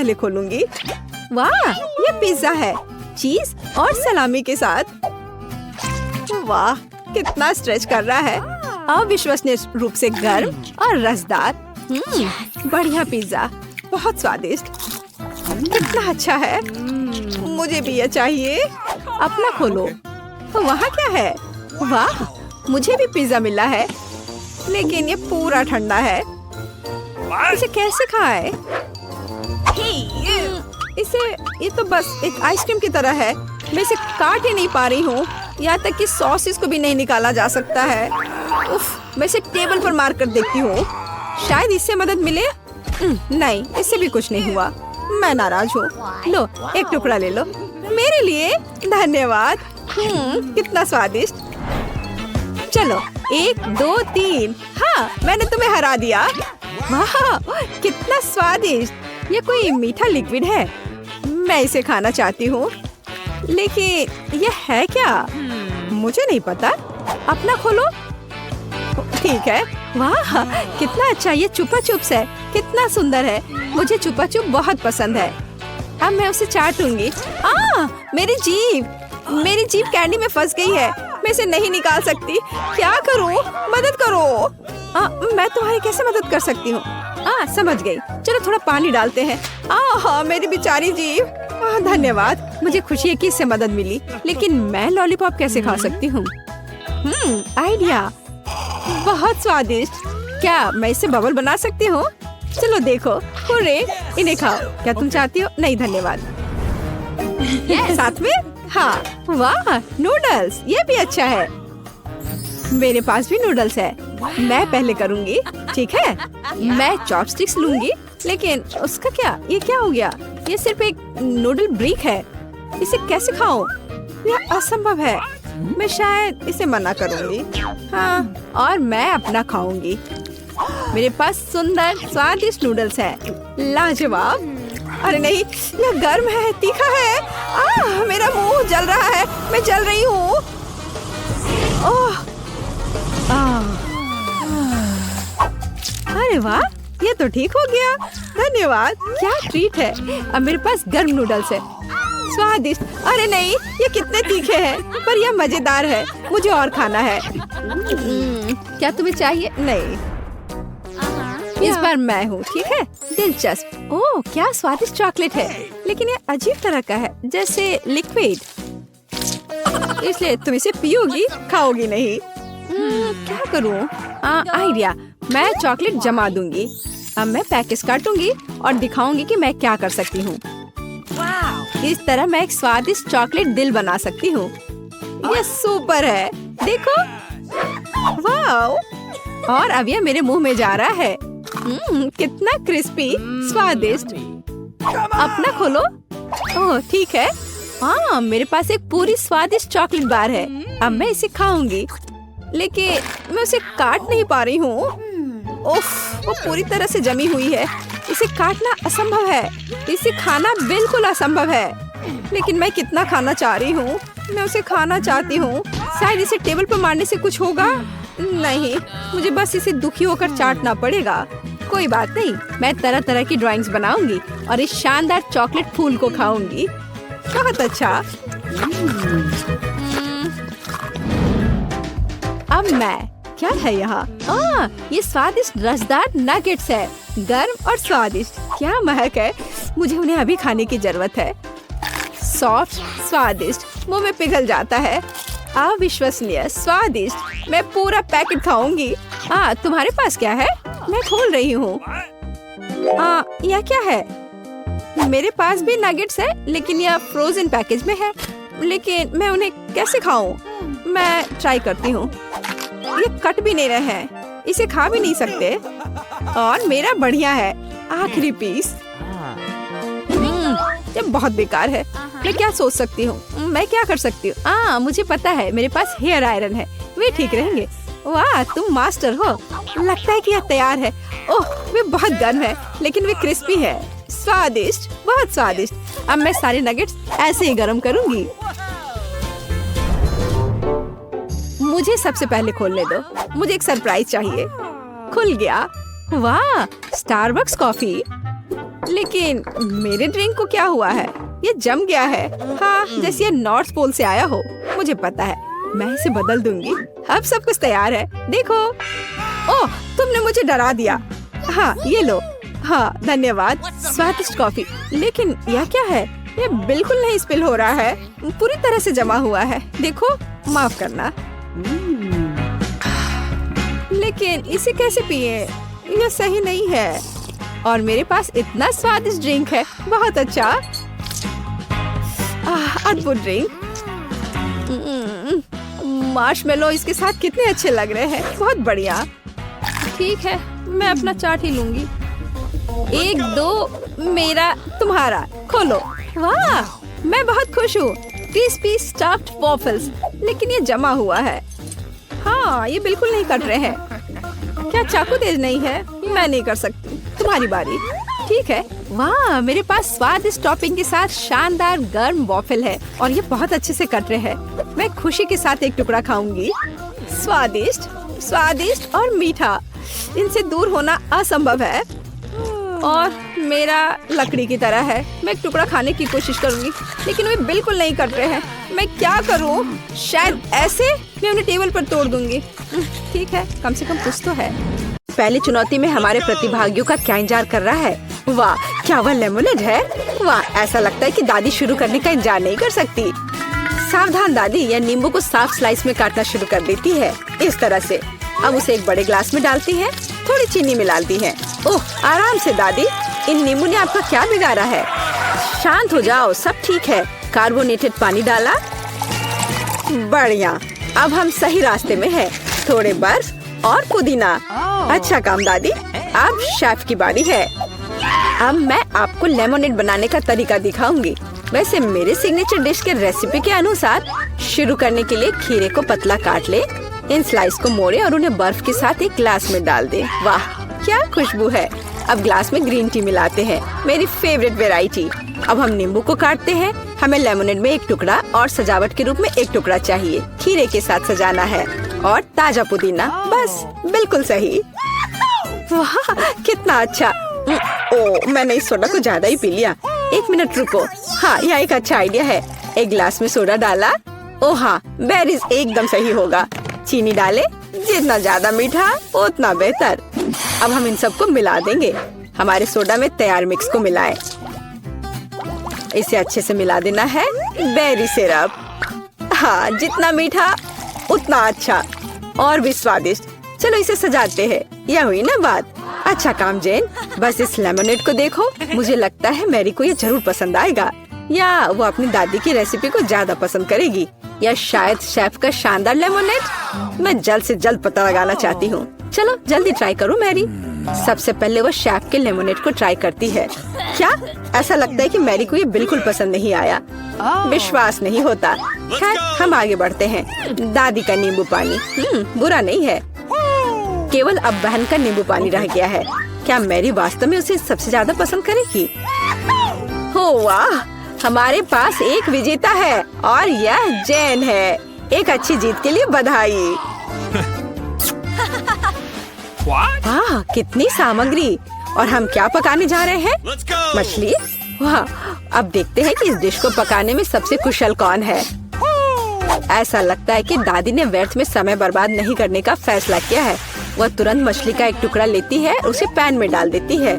पहले खोलूंगी। वाह, ये पिज्जा है, चीज और सलामी के साथ। वाह, कितना स्ट्रेच कर रहा है। अविश्वसनीय रूप से गर्म और रसदार। बढ़िया पिज्जा, बहुत स्वादिष्ट। कितना अच्छा है, मुझे भी ये चाहिए। अपना खोलो। वहाँ क्या है? वाह, मुझे भी पिज्जा मिला है, लेकिन ये पूरा ठंडा है। इसे कैसे खाए? ये तो बस एक आइसक्रीम की तरह है। मैं इसे काट ही नहीं पा रही हूँ। यहाँ तक कि सॉसेस को भी नहीं निकाला जा सकता है। उफ, मैं इसे टेबल पर मार कर देखती हूँ, शायद इससे मदद मिले। नहीं, इससे भी कुछ नहीं हुआ। मैं नाराज हूँ। लो, एक टुकड़ा ले लो मेरे लिए। धन्यवाद। कितना स्वादिष्ट। चलो, 1 2 3। हाँ, मैंने तुम्हें हरा दिया। वाह, कितना स्वादिष्ट। ये कोई मीठा लिक्विड है। मैं इसे खाना चाहती हूँ, लेकिन ये है क्या? मुझे नहीं पता। अपना खोलो। ठीक है। वाह, कितना अच्छा। ये चुपा चुप्स है, कितना सुंदर है। मुझे चुपा चुप बहुत पसंद है। अब मैं उसे चाटूंगी। मेरी जीभ कैंडी में फंस गई है। मैं इसे नहीं निकाल सकती। क्या करूं? मदद करो। मैं तुम्हारी कैसे मदद कर सकती हूँ? समझ गई। चलो थोड़ा पानी डालते हैं। मेरी बेचारी जीभ। धन्यवाद। मुझे खुशी है कि इससे मदद मिली, लेकिन मैं लॉलीपॉप कैसे खा सकती हूँ? आइडिया, बहुत स्वादिष्ट। क्या मैं इससे बबल बना सकती हूँ? चलो देखो। हुर्रे, इन्हें खाओ। क्या तुम चाहती हो? नहीं धन्यवाद। साथ में? हाँ। वाह, नूडल्स, ये भी अच्छा है। मेरे पास भी नूडल्स है। मैं पहले करूँगी, ठीक है? मैं चॉपस्टिक्स लूंगी, लेकिन उसका क्या? ये क्या हो गया? ये सिर्फ एक नूडल ब्रिक है। इसे कैसे खाऊं? यह असंभव है। मैं शायद इसे मना करूंगी। हाँ, और मैं अपना खाऊंगी। मेरे पास सुंदर स्वादिष्ट नूडल्स है। लाजवाब। अरे नहीं, यह गर्म है, तीखा है। मेरा मुंह जल रहा है। मैं जल रही हूँ। अरे वाह, ये तो ठीक हो गया। धन्यवाद। क्या ट्रीट है। अब मेरे पास गर्म नूडल्स है, स्वादिष्ट। अरे नहीं, ये कितने तीखे हैं, पर यह मजेदार है। मुझे और खाना है। क्या तुम्हें चाहिए? नहीं, इस बार मैं हूँ, ठीक है? दिलचस्प। ओह, क्या स्वादिष्ट चॉकलेट है, लेकिन ये अजीब तरह का है, जैसे लिक्विड। इसलिए तुम इसे पियोगी, खाओगी नहीं। क्या करूँ? आइडिया, मैं चॉकलेट जमा दूंगी। अब मैं पैकेज काटूंगी और दिखाऊंगी कि मैं क्या कर सकती हूँ। इस तरह मैं एक स्वादिष्ट चॉकलेट दिल बना सकती हूँ। ये सुपर है, देखो। वाह, और अब यह मेरे मुंह में जा रहा है। कितना क्रिस्पी, स्वादिष्ट। अपना खोलो। ओह ठीक है। मेरे पास एक पूरी स्वादिष्ट चॉकलेट बार है। अब मैं इसे खाऊंगी, लेकिन मैं उसे काट नहीं पा रही हूँ। उफ, वो पूरी तरह से जमी हुई है। इसे काटना असंभव है। इसे खाना बिल्कुल असंभव है। लेकिन मैं कितना खाना चाह रही हूँ। मैं उसे खाना चाहती हूँ। शायद इसे टेबल पर मारने से कुछ होगा। नहीं, मुझे बस इसे दुखी होकर चाटना पड़ेगा। कोई बात नहीं, मैं तरह तरह की ड्राइंग्स बनाऊंगी और इस शानदार चॉकलेट फूल को खाऊंगी। बहुत अच्छा। अब मैं, क्या है यहाँ? ये स्वादिष्ट रसदार नगेट्स है, गर्म और स्वादिष्ट। क्या महक है। मुझे उन्हें अभी खाने की जरूरत है। सॉफ्ट, स्वादिष्ट, मुंह में पिघल जाता है। अविश्वसनीय स्वादिष्ट। मैं पूरा पैकेट खाऊंगी। तुम्हारे पास क्या है? मैं खोल रही हूँ। यह क्या है? मेरे पास भी नगेट्स है, लेकिन यह फ्रोजन पैकेज में है। लेकिन मैं उन्हें कैसे खाऊं? मैं ट्राई करती हूँ। ये कट भी नहीं रहे हैं, इसे खा भी नहीं सकते। और मेरा बढ़िया है, आखिरी पीस। ये बहुत बेकार है। मैं क्या सोच सकती हूँ? मैं क्या कर सकती हूँ? मुझे पता है, मेरे पास हेयर आयरन है, वे ठीक रहेंगे। वाह, तुम मास्टर हो। लगता है कि यह तैयार है। ओह, वे बहुत गर्म है, लेकिन वे क्रिस्पी है। स्वादिष्ट, बहुत स्वादिष्ट। अब मैं सारे नगेट्स ऐसे ही गर्म करूंगी। मुझे सबसे पहले खोलने दो। मुझे एक सरप्राइज चाहिए। खुल गया। वाह, स्टारबक्स कॉफी। लेकिन मेरे ड्रिंक को क्या हुआ है? ये जम गया है। हाँ, जैसे ये नॉर्थ पोल से आया हो। मुझे पता है, मैं इसे बदल दूंगी। अब सब कुछ तैयार है, देखो। ओह, तुमने मुझे डरा दिया। हाँ, ये लो। हाँ, धन्यवाद। स्वादिष्ट कॉफी। लेकिन यह क्या है? ये बिल्कुल नहीं स्पिल हो रहा है, पूरी तरह से जमा हुआ है। देखो, माफ करना। लेकिन इसे कैसे पिए? यह सही नहीं है। और मेरे पास इतना स्वादिष्ट ड्रिंक है। बहुत अच्छा, अद्भुत ड्रिंक। मार्शमेलो इसके साथ कितने अच्छे लग रहे हैं। बहुत बढ़िया। ठीक है, मैं अपना चाट ही लूंगी। 1, 2, मेरा, तुम्हारा। खोलो। वाह, मैं बहुत खुश हूँ। Crispy stuffed waffles. लेकिन ये जमा हुआ है। हाँ, ये बिल्कुल नहीं कट रहे हैं। क्या चाकू तेज नहीं है? मैं नहीं कर सकती। तुम्हारी बारी। ठीक है। वाह, मेरे पास स्वादिष्ट टॉपिंग के साथ शानदार गर्म वॉफल है और ये बहुत अच्छे से कट रहे हैं। मैं खुशी के साथ एक टुकड़ा खाऊंगी। स्वादिष्ट, स्वादिष्ट और मीठा। इनसे दूर होना असंभव है। और मेरा लकड़ी की तरह है। मैं एक टुकड़ा खाने की कोशिश करूंगी, लेकिन वे बिल्कुल नहीं कट रहे हैं। मैं क्या करूं? शायद ऐसे मैं उन्हें टेबल पर तोड़ दूंगी। ठीक है, कम से कम कुछ तो है। पहली चुनौती में हमारे प्रतिभागियों का क्या इंतजार कर रहा है? वाह, क्या वह लेमोनेड है? वाह, ऐसा लगता है कि दादी शुरू करने का इंतजार नहीं कर सकती। सावधान दादी, यह नींबू को साफ स्लाइस में काटना शुरू कर देती है। इस तरह से। अब उसे एक बड़े ग्लास में डालती है, थोड़ी चीनी मिलाती है। ओह, आराम से दादी, इन नींबू ने आपका क्या बिगाड़ा है? शांत हो जाओ, सब ठीक है। कार्बोनेटेड पानी डाला। बढ़िया, अब हम सही रास्ते में हैं। थोड़े बर्फ और पुदीना। अच्छा काम दादी। अब शेफ की बारी है। अब मैं आपको लेमोनेड बनाने का तरीका दिखाऊंगी। वैसे मेरे सिग्नेचर डिश के रेसिपी के अनुसार शुरू करने के लिए खीरे को पतला काट ले, इन स्लाइस को मोड़े और उन्हें बर्फ के साथ एक ग्लास में डाल दे। वाह, क्या खुशबू है। अब ग्लास में ग्रीन टी मिलाते हैं, मेरी फेवरेट वेराइटी। अब हम नींबू को काटते हैं। हमें लेमोनेड में एक टुकड़ा और सजावट के रूप में एक टुकड़ा चाहिए। खीरे के साथ सजाना है और ताजा पुदीना। बस, बिल्कुल सही। वाह, कितना अच्छा। मैंने इस सोडा को ज्यादा ही पी लिया। 1 मिनट रुको। हाँ, यह एक अच्छा आइडिया है। एक ग्लास में सोडा डाला। ओह हाँ, बेरीज एकदम सही होगा। चीनी डाले, जितना ज्यादा मीठा उतना बेहतर। अब हम इन सबको मिला देंगे। हमारे सोडा में तैयार मिक्स को मिलाएं। इसे अच्छे से मिला देना है। Berry syrup. हाँ, जितना मीठा उतना अच्छा और भी स्वादिष्ट। चलो इसे सजाते हैं। यह हुई ना बात। अच्छा काम जेन। बस इस लेमोनेड को देखो। मुझे लगता है मैरी को ये जरूर पसंद आएगा, या वो अपनी दादी की रेसिपी को ज्यादा पसंद करेगी, या शायद शेफ का शानदार लेमोनेड। मैं जल्द से जल्द पता लगाना चाहती हूँ। चलो जल्दी ट्राई करो मैरी। सबसे पहले वो शेफ के लेमोनेड को ट्राई करती है। क्या? ऐसा लगता है कि मैरी को ये बिल्कुल पसंद नहीं आया। विश्वास नहीं होता। खैर, हम आगे बढ़ते हैं। दादी का नींबू पानी बुरा नहीं है। केवल अब बहन का नींबू पानी रह गया है। क्या मैरी वास्तव में उसे सबसे ज्यादा पसंद करेगी? हो वाह, हमारे पास एक विजेता है और यह जैन है। एक अच्छी जीत के लिए बधाई। वाह, कितनी सामग्री। और हम क्या पकाने जा रहे हैं? मछली। वाह, अब देखते हैं कि इस डिश को पकाने में सबसे कुशल कौन है। ऐसा लगता है कि दादी ने व्यर्थ में समय बर्बाद नहीं करने का फैसला किया है। वह तुरंत मछली का एक टुकड़ा लेती है, उसे पैन में डाल देती है।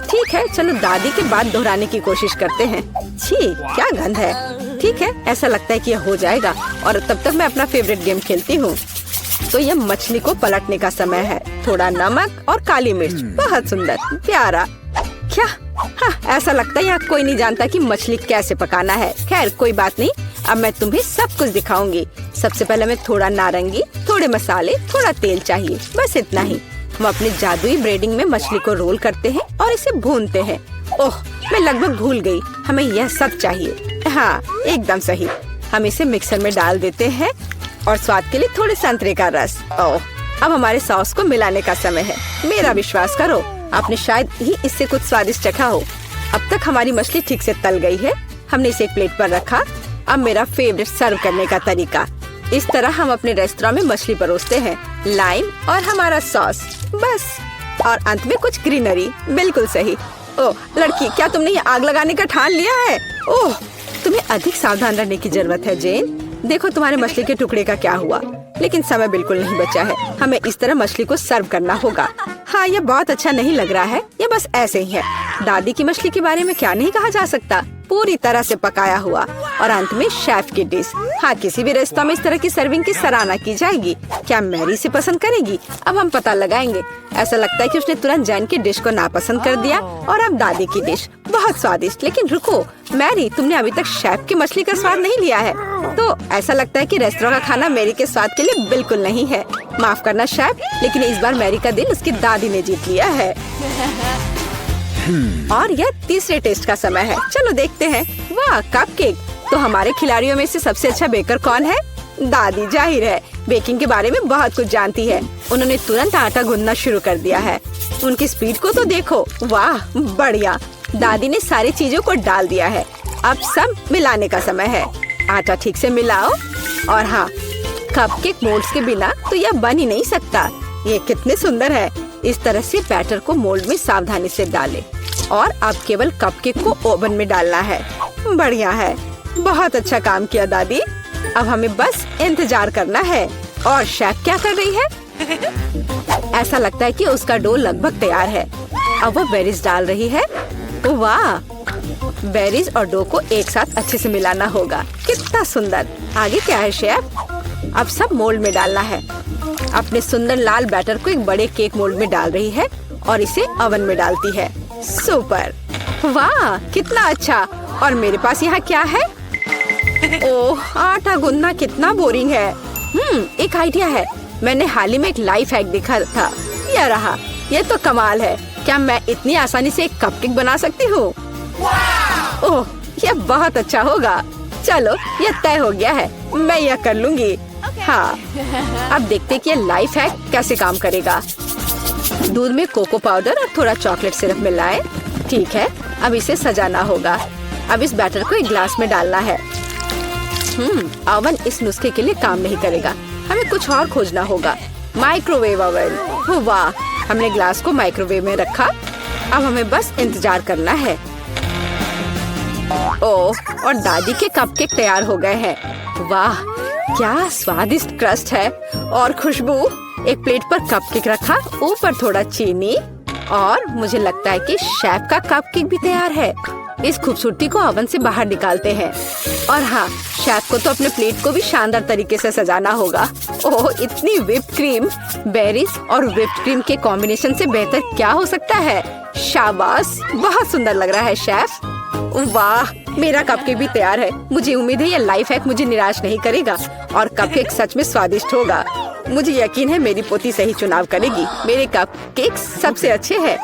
ठीक है, चलो दादी के बाद दोहराने की कोशिश करते हैं। छी, क्या गंध है। ठीक है, ऐसा लगता है कि यह हो जाएगा और तब तक मैं अपना फेवरेट गेम खेलती हूँ। तो यह मछली को पलटने का समय है। थोड़ा नमक और काली मिर्च। बहुत सुंदर, प्यारा। क्या? हाँ, ऐसा लगता है यहाँ कोई नहीं जानता कि मछली कैसे पकाना है। खैर, कोई बात नहीं। अब मैं तुम्हें सब कुछ दिखाऊंगी। सबसे पहले मैं थोड़ा नारंगी, थोड़े मसाले, थोड़ा तेल चाहिए, बस इतना ही। हम अपने जादुई ब्रेडिंग में मछली को रोल करते हैं और इसे भूनते हैं। ओह, मैं लगभग भूल गई। हमें यह सब चाहिए। हाँ, एकदम सही। हम इसे मिक्सर में डाल देते हैं और स्वाद के लिए थोड़े संतरे का रस। ओह, अब हमारे सॉस को मिलाने का समय है। मेरा विश्वास करो, आपने शायद ही इससे कुछ स्वादिष्ट चखा हो। अब तक हमारी मछली ठीक से तल गई है। हमने इसे एक प्लेट पर रखा। अब मेरा फेवरेट सर्व करने का तरीका। इस तरह हम अपने रेस्तरां में मछली परोसते हैं। लाइम और हमारा सॉस, बस। और अंत में कुछ ग्रीनरी। बिल्कुल सही। ओह लड़की, क्या तुमने ये आग लगाने का ठान लिया है? ओह, तुम्हें अधिक सावधान रहने की जरूरत है जेन। देखो तुम्हारे मछली के टुकड़े का क्या हुआ, लेकिन समय बिल्कुल नहीं बचा है। हमें इस तरह मछली को सर्व करना होगा। हाँ, ये बहुत अच्छा नहीं लग रहा है, ये बस ऐसे ही है। दादी की मछली के बारे में क्या नहीं कहा जा सकता, पूरी तरह से पकाया हुआ। और अंत में शेफ की डिश। हाँ, किसी भी रेस्तरां में इस तरह की सर्विंग की सराहना की जाएगी। क्या मैरी से पसंद करेगी? अब हम पता लगाएंगे। ऐसा लगता है कि उसने तुरंत जैन की डिश को नापसंद कर दिया। और अब दादी की डिश बहुत स्वादिष्ट। लेकिन रुको मैरी, तुमने अभी तक शेफ की मछली का स्वाद नहीं लिया है। तो ऐसा लगता है कि रेस्टोरेंट का खाना मैरी के स्वाद के लिए बिल्कुल नहीं है। माफ करना शेफ, लेकिन इस बार मैरी का दिल उसकी दादी ने जीत लिया है। और यह तीसरे टेस्ट का समय है। चलो देखते हैं। वाह, कपकेक। तो हमारे खिलाड़ियों में से सबसे अच्छा बेकर कौन है? दादी, जाहिर है बेकिंग के बारे में बहुत कुछ जानती है। उन्होंने तुरंत आटा गूंदना शुरू कर दिया है। उनकी स्पीड को तो देखो। वाह, बढ़िया। दादी ने सारी चीजों को डाल दिया है। अब सब मिलाने का समय है। आटा ठीक से मिलाओ। और हाँ, कपकेक मोल्ड्स के बिना तो यह बन ही नहीं सकता। ये कितने सुंदर है। इस तरह से बैटर को मोल्ड में सावधानी से डालें। और अब केवल कपकेक को ओवन में डालना है। बढ़िया है, बहुत अच्छा काम किया दादी। अब हमें बस इंतजार करना है। और शेफ क्या कर रही है? ऐसा लगता है कि उसका डो लगभग तैयार है। अब वो बेरीज डाल रही है। वाह, बेरीज और डो को एक साथ अच्छे से मिलाना होगा। कितना सुंदर। आगे क्या है शेफ? अब सब मोल्ड में डालना है। अपने सुंदर लाल बैटर को एक बड़े केक मोल्ड में डाल रही है और इसे ओवन में डालती है। सुपर, वाह कितना अच्छा। और मेरे पास यहाँ क्या है? ओह, आटा गूंदना कितना बोरिंग है। एक आइडिया है। मैंने हाल ही में एक लाइफ हैक देखा था। यह रहा। यह तो कमाल है। क्या मैं इतनी आसानी से एक कपकेक बना सकती हूँ? ओह, यह बहुत अच्छा होगा। चलो, यह तय हो गया है। मैं यह कर लूंगी। हाँ, अब देखते कि ये लाइफ हैक कैसे काम करेगा। दूध में कोको पाउडर और थोड़ा चॉकलेट सिरप मिलाएं। ठीक है, अब इसे सजाना होगा। अब इस बैटर को एक ग्लास में डालना है। ओवन इस नुस्खे के लिए काम नहीं करेगा। हमें कुछ और खोजना होगा। Microwave oven. वाह, हमने ग्लास को माइक्रोवेव में रखा। अब हमें बस इंतजार करना है। ओह, और दादी के कपकेक तैयार हो गए हैं। वाह, क्या स्वादिष्ट क्रस्ट है और खुशबू। एक प्लेट पर कपकेक रखा, ऊपर थोड़ा चीनी। और मुझे लगता है कि शेफ का कपकेक भी तैयार है। इस खूबसूरती को ओवन से बाहर निकालते हैं। और हाँ, शेफ को तो अपने प्लेट को भी शानदार तरीके से सजाना होगा। ओह, इतनी व्हिप्ड क्रीम। बेरीज और व्हिप्ड क्रीम के कॉम्बिनेशन से बेहतर क्या हो सकता है? शाबाश, बहुत सुंदर लग रहा है शेफ। वाह, मेरा कपकेक भी तैयार है। मुझे उम्मीद है ये लाइफ हैक मुझे निराश नहीं करेगा और कपकेक सच में स्वादिष्ट होगा। मुझे यकीन है मेरी पोती सही चुनाव करेगी। मेरे कपकेक सबसे अच्छे हैं।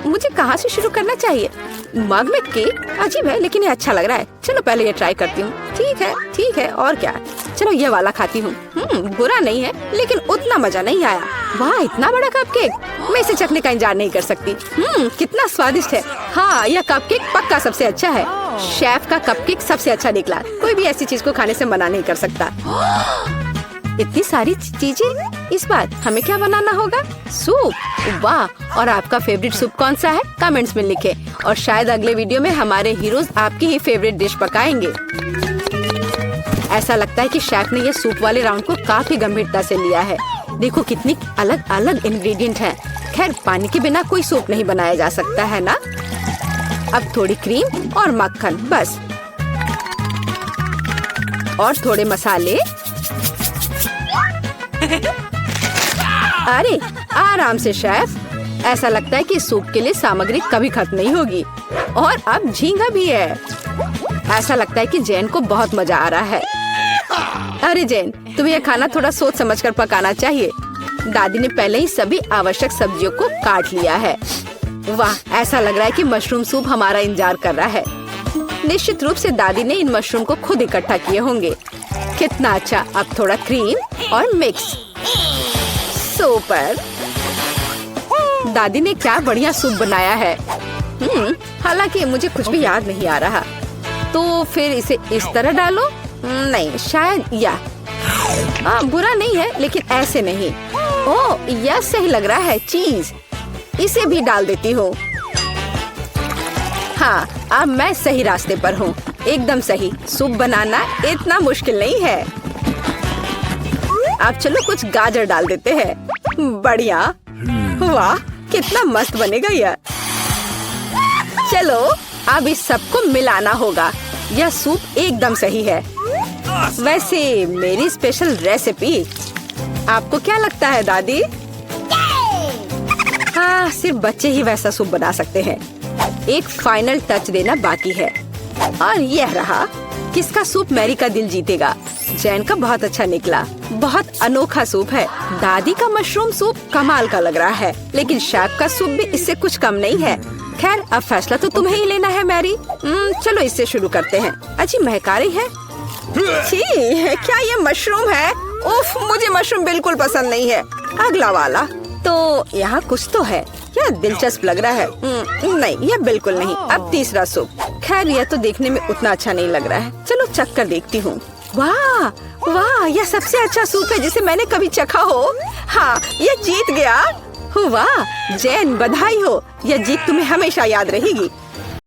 मुझे कहाँ से शुरू करना चाहिए? मग में केक अजीब है, लेकिन ये अच्छा लग रहा है। चलो पहले ये ट्राई करती हूँ। ठीक है, और क्या। चलो ये वाला खाती हूँ। बुरा नहीं है, लेकिन उतना मजा नहीं आया। वाह, इतना बड़ा कपकेक। मैं इसे चखने का इंतजार नहीं कर सकती। कितना स्वादिष्ट है। हाँ, यह कपकेक पक्का सबसे अच्छा है। शेफ का कपकेक सबसे अच्छा निकला। कोई भी ऐसी चीज को खाने से मना नहीं कर सकता। इतनी सारी चीजें। इस बार हमें क्या बनाना होगा? सूप। वाह, और आपका फेवरेट सूप कौन सा है? कमेंट्स में लिखें। और शायद अगले वीडियो में हमारे हीरोज आपकी ही फेवरेट डिश पकाएंगे। ऐसा लगता है कि शेफ ने ये सूप वाले राउंड को काफी गंभीरता से लिया है। देखो कितनी अलग अलग इंग्रेडिएंट हैं। खैर, पानी के बिना कोई सूप नहीं बनाया जा सकता है ना। अब थोड़ी क्रीम और मक्खन बस, और थोड़े मसाले। अरे आराम से शेफ। ऐसा लगता है कि सूप के लिए सामग्री कभी खत्म नहीं होगी। और अब झींगा भी है। ऐसा लगता है कि जैन को बहुत मजा आ रहा है। अरे जैन, तुम्हें यह खाना थोड़ा सोच समझकर पकाना चाहिए। दादी ने पहले ही सभी आवश्यक सब्जियों को काट लिया है। वाह, ऐसा लग रहा है कि मशरूम सूप हमारा इंतजार कर रहा है। निश्चित रूप से दादी ने इन मशरूम को खुद इकट्ठा किए होंगे। कितना अच्छा। अब थोड़ा क्रीम और मिक्स। सुपर। दादी ने क्या बढ़िया सूप बनाया है। हालांकि मुझे कुछ भी याद नहीं आ रहा। तो फिर इसे इस तरह डालो। नहीं, शायद बुरा नहीं है, लेकिन ऐसे नहीं। ओह, यह सही लग रहा है। चीज, इसे भी डाल देती हूँ। हाँ, अब मैं सही रास्ते पर हूँ। एकदम सही। सूप बनाना इतना मुश्किल नहीं है। अब चलो कुछ गाजर डाल देते हैं। बढ़िया। वाह, कितना मस्त बनेगा यह। चलो अब इस सबको मिलाना होगा। यह सूप एकदम सही है। वैसे मेरी स्पेशल रेसिपी, आपको क्या लगता है दादी? हाँ, सिर्फ बच्चे ही वैसा सूप बना सकते हैं। एक फाइनल टच देना बाकी है। और यह रहा। किसका सूप मैरी का दिल जीतेगा? जैन का बहुत अच्छा निकला। बहुत अनोखा सूप है। दादी का मशरूम सूप कमाल का लग रहा है, लेकिन शेफ का सूप भी इससे कुछ कम नहीं है। खैर, अब फैसला तो तुम्हें ही लेना है मैरी। चलो इससे शुरू करते हैं। अच्छी महकारी है। छी, क्या ये मशरूम है? उफ, मुझे मशरूम बिल्कुल पसंद नहीं है। अगला वाला। तो यहाँ कुछ तो है। यह दिलचस्प लग रहा है। नहीं, यह बिल्कुल नहीं। अब तीसरा सूप। खैर, यह तो देखने में उतना अच्छा नहीं लग रहा है। चलो चख कर देखती हूँ। वाह वाह, यह सबसे अच्छा सूप है जिसे मैंने कभी चखा हो। हाँ, यह जीत गया। वाह जैन, बधाई हो। यह जीत तुम्हें हमेशा याद रहेगी।